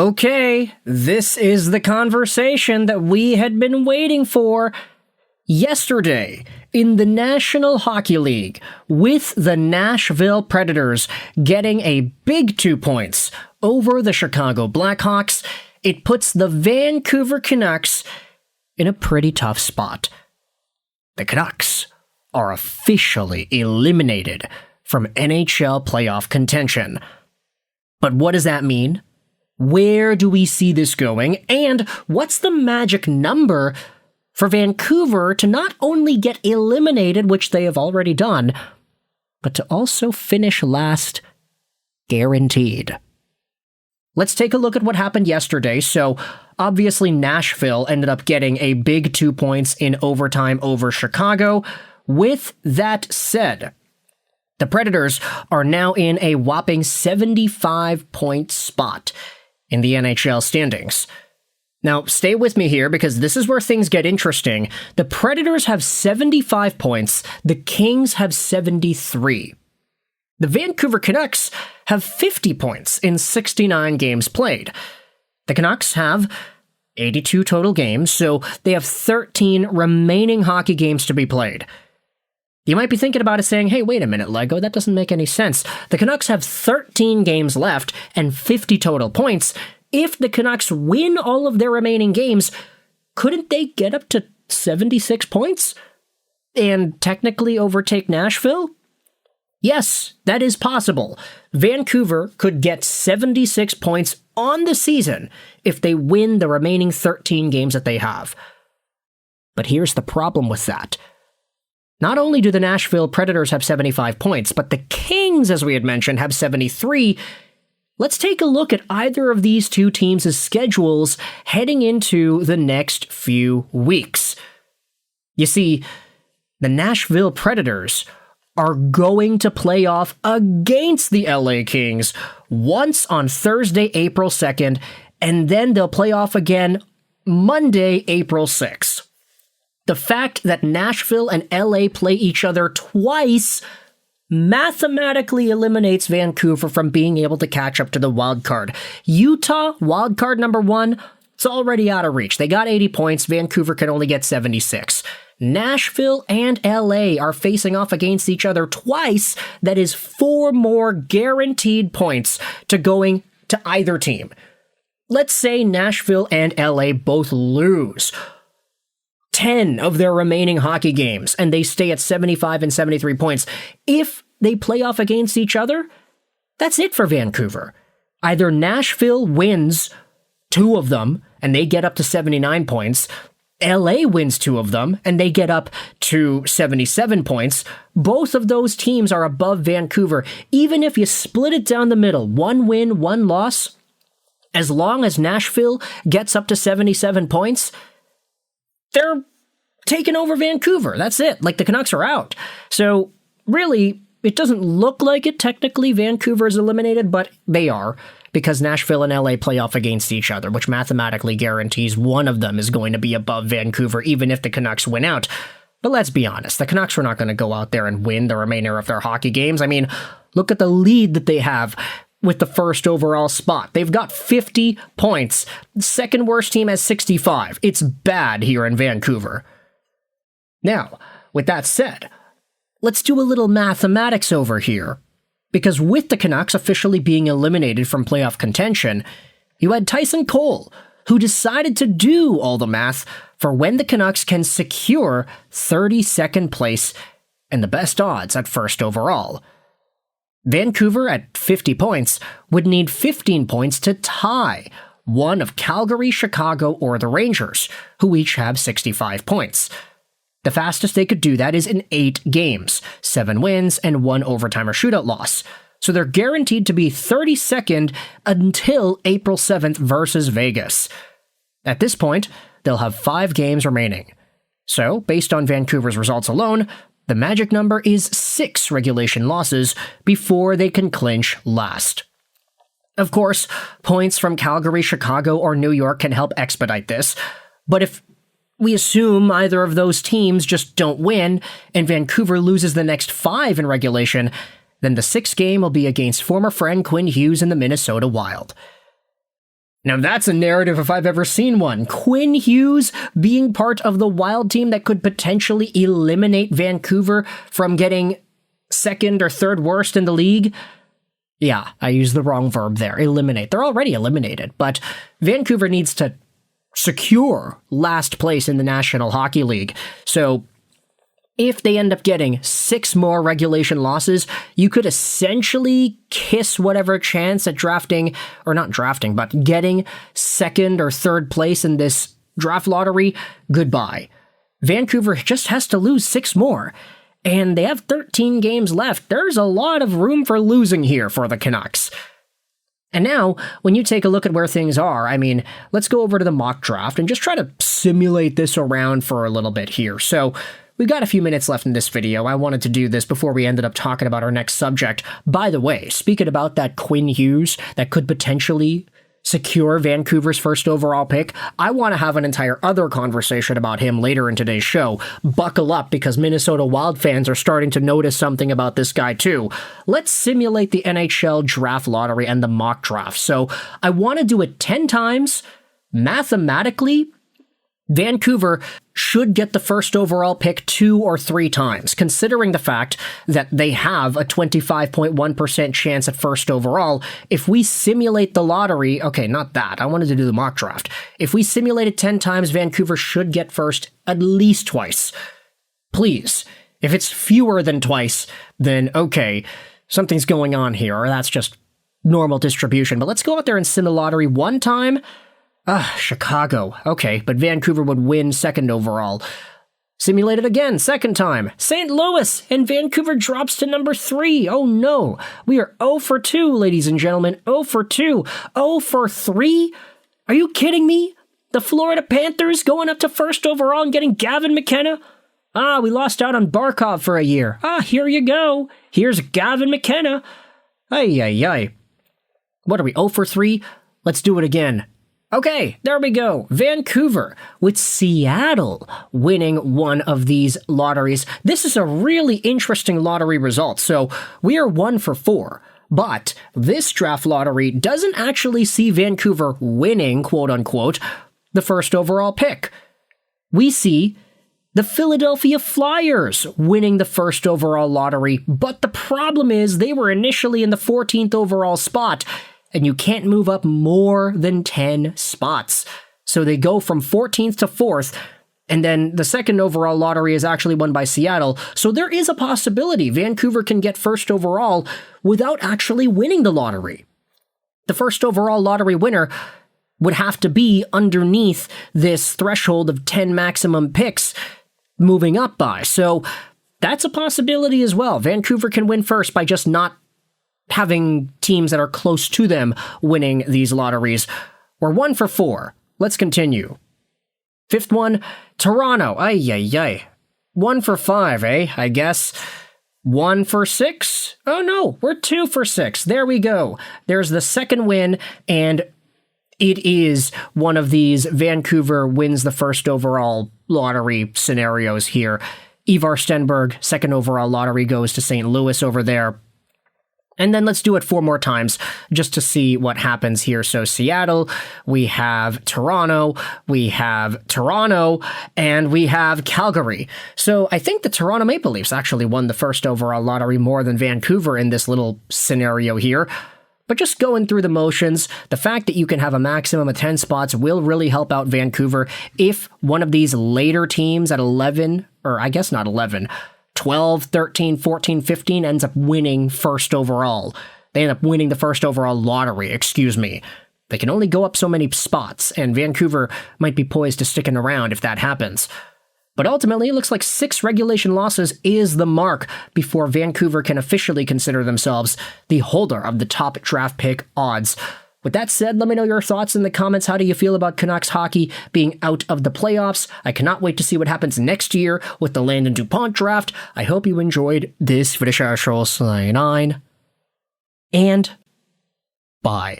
Okay, this is the conversation that we had been waiting for. Yesterday, in the National Hockey League, with the Nashville Predators getting a big 2 points over the Chicago Blackhawks, it puts the Vancouver Canucks in a pretty tough spot. The Canucks are officially eliminated from NHL playoff contention. But what does that mean? Where do we see this going? And what's the magic number for Vancouver to not only get eliminated, which they have already done, but to also finish last guaranteed? Let's take a look at what happened yesterday. So, obviously, Nashville ended up getting a big 2 points in overtime over Chicago. With that said, the Predators are now in a whopping 75-point spot in the NHL standings. Now, stay with me here because this is where things get interesting. The Predators have 75 points. The Kings have 73. The Vancouver Canucks have 50 points in 69 games played. The Canucks have 82 total games, so they have 13 remaining hockey games to be played. You might be thinking about it saying, hey, wait a minute, Lego, that doesn't make any sense. The Canucks have 13 games left and 50 total points. If the Canucks win all of their remaining games, couldn't they get up to 76 points and technically overtake Nashville? Yes, that is possible. Vancouver could get 76 points on the season if they win the remaining 13 games that they have. But here's the problem with that. Not only do the Nashville Predators have 75 points, but the Kings, as we had mentioned, have 73. Let's take a look at either of these two teams' schedules heading into the next few weeks. You see, the Nashville Predators are going to play off against the LA Kings once on Thursday, April 2nd, and then they'll play off again Monday, April 6th. The fact that Nashville and LA play each other twice mathematically eliminates Vancouver from being able to catch up to the wild card. Utah, wild card number 1, it's already out of reach. They got 80 points. Vancouver can only get 76. Nashville and LA are facing off against each other twice. That is 4 more guaranteed points to going to either team. Let's say Nashville and LA both lose 10 of their remaining hockey games, and they stay at 75 and 73 points. If they play off against each other, that's it for Vancouver. Either Nashville wins 2 of them, and they get up to 79 points. LA wins 2 of them, and they get up to 77 points. Both of those teams are above Vancouver. Even if you split it down the middle, 1 win, 1 loss, as long as Nashville gets up to 77 points, they're taking over Vancouver. That's it. Like, the Canucks are out. So, really, it doesn't look like it. Technically, Vancouver is eliminated, but they are, because Nashville and LA play off against each other, which mathematically guarantees one of them is going to be above Vancouver, even if the Canucks win out. But let's be honest, the Canucks are not going to go out there and win the remainder of their hockey games. I mean, look at the lead that they have with the first overall spot. They've got 50 points. The second worst team has 65. It's bad here in Vancouver. Now, with that said, let's do a little mathematics over here. Because with the Canucks officially being eliminated from playoff contention, you had Tyson Cole, who decided to do all the math for when the Canucks can secure 32nd place and the best odds at first overall. Vancouver, at 50 points, would need 15 points to tie one of Calgary, Chicago, or the Rangers, who each have 65 points. The fastest they could do that is in 8 games, 7 wins and 1 overtime or shootout loss. So they're guaranteed to be 32nd until April 7th versus Vegas. At this point, they'll have 5 games remaining. So, based on Vancouver's results alone, the magic number is 6 regulation losses before they can clinch last. Of course, points from Calgary, Chicago, or New York can help expedite this, but if we assume either of those teams just don't win, and Vancouver loses the next 5 in regulation, then the 6th game will be against former friend Quinn Hughes and the Minnesota Wild. Now that's a narrative if I've ever seen one. Quinn Hughes being part of the Wild team that could potentially eliminate Vancouver from getting second or third worst in the league. Yeah, I used the wrong verb there. Eliminate. They're already eliminated, but Vancouver needs to secure last place in the National Hockey League. So if they end up getting 6 more regulation losses, you could essentially kiss whatever chance at drafting, or not drafting, but getting second or third place in this draft lottery goodbye. Vancouver just has to lose 6 more, and they have 13 games left. There's a lot of room for losing here for the Canucks. And now, when you take a look at where things are, I mean, let's go over to the mock draft and just try to simulate this around for a little bit here. So, we've got a few minutes left in this video. I wanted to do this before we ended up talking about our next subject. By the way, speaking about that Quinn Hughes that could potentially secure Vancouver's first overall pick, I want to have an entire other conversation about him later in today's show. Buckle up, because Minnesota Wild fans are starting to notice something about this guy too. Let's simulate the NHL Draft Lottery and the mock draft. So I want to do it 10 times. Mathematically, Vancouver should get the first overall pick 2 or 3 times, considering the fact that they have a 25.1% chance at first overall. If we simulate the lottery, okay, not that, I wanted to do the mock draft. If we simulate it 10 times, Vancouver should get first at least twice. Please, if it's fewer than twice, then okay, something's going on here, or that's just normal distribution. But let's go out there and sim the lottery 1 time. Chicago. Okay, but Vancouver would win second overall. Simulated again, second time. St. Louis, and Vancouver drops to number 3. Oh no. We are 0 for 2, ladies and gentlemen. 0 for 2. 0 for 3? Are you kidding me? The Florida Panthers going up to first overall and getting Gavin McKenna? We lost out on Barkov for a year. Here you go. Here's Gavin McKenna. Ay. What are we, 0 for 3? Let's do it again. Okay, there we go. Vancouver, with Seattle winning one of these lotteries. This is a really interesting lottery result. So we are 1 for 4. But this draft lottery doesn't actually see Vancouver winning, quote unquote, the first overall pick. We see the Philadelphia Flyers winning the first overall lottery. But the problem is they were initially in the 14th overall spot, and you can't move up more than 10 spots. So they go from 14th to 4th, and then the second overall lottery is actually won by Seattle. So there is a possibility Vancouver can get first overall without actually winning the lottery. The first overall lottery winner would have to be underneath this threshold of 10 maximum picks moving up by. So that's a possibility as well. Vancouver can win first by just not having teams that are close to them winning these lotteries. We're 1 for 4. Let's continue. 5th one, Toronto. Ay. 1 for 5, I guess. 1 for 6? Oh no, we're 2 for 6. There we go. There's the second win, and it is one of these Vancouver wins the first overall lottery scenarios here. Ivar Stenberg, second overall lottery, goes to St. Louis over there. And then let's do it 4 more times just to see what happens here. So Seattle, we have Toronto, and we have Calgary. So I think the Toronto Maple Leafs actually won the first overall lottery more than Vancouver in this little scenario here. But just going through the motions, the fact that you can have a maximum of 10 spots will really help out Vancouver if one of these later teams at 11, or I guess not 11, 12, 13, 14, 15 ends up winning first overall. They end up winning the first overall lottery, excuse me. They can only go up so many spots, and Vancouver might be poised to sticking around if that happens. But ultimately, it looks like 6 regulation losses is the mark before Vancouver can officially consider themselves the holder of the top draft pick odds. With that said, let me know your thoughts in the comments. How do you feel about Canucks hockey being out of the playoffs? I cannot wait to see what happens next year with the Landon DuPont draft. I hope you enjoyed this video. 9 and bye.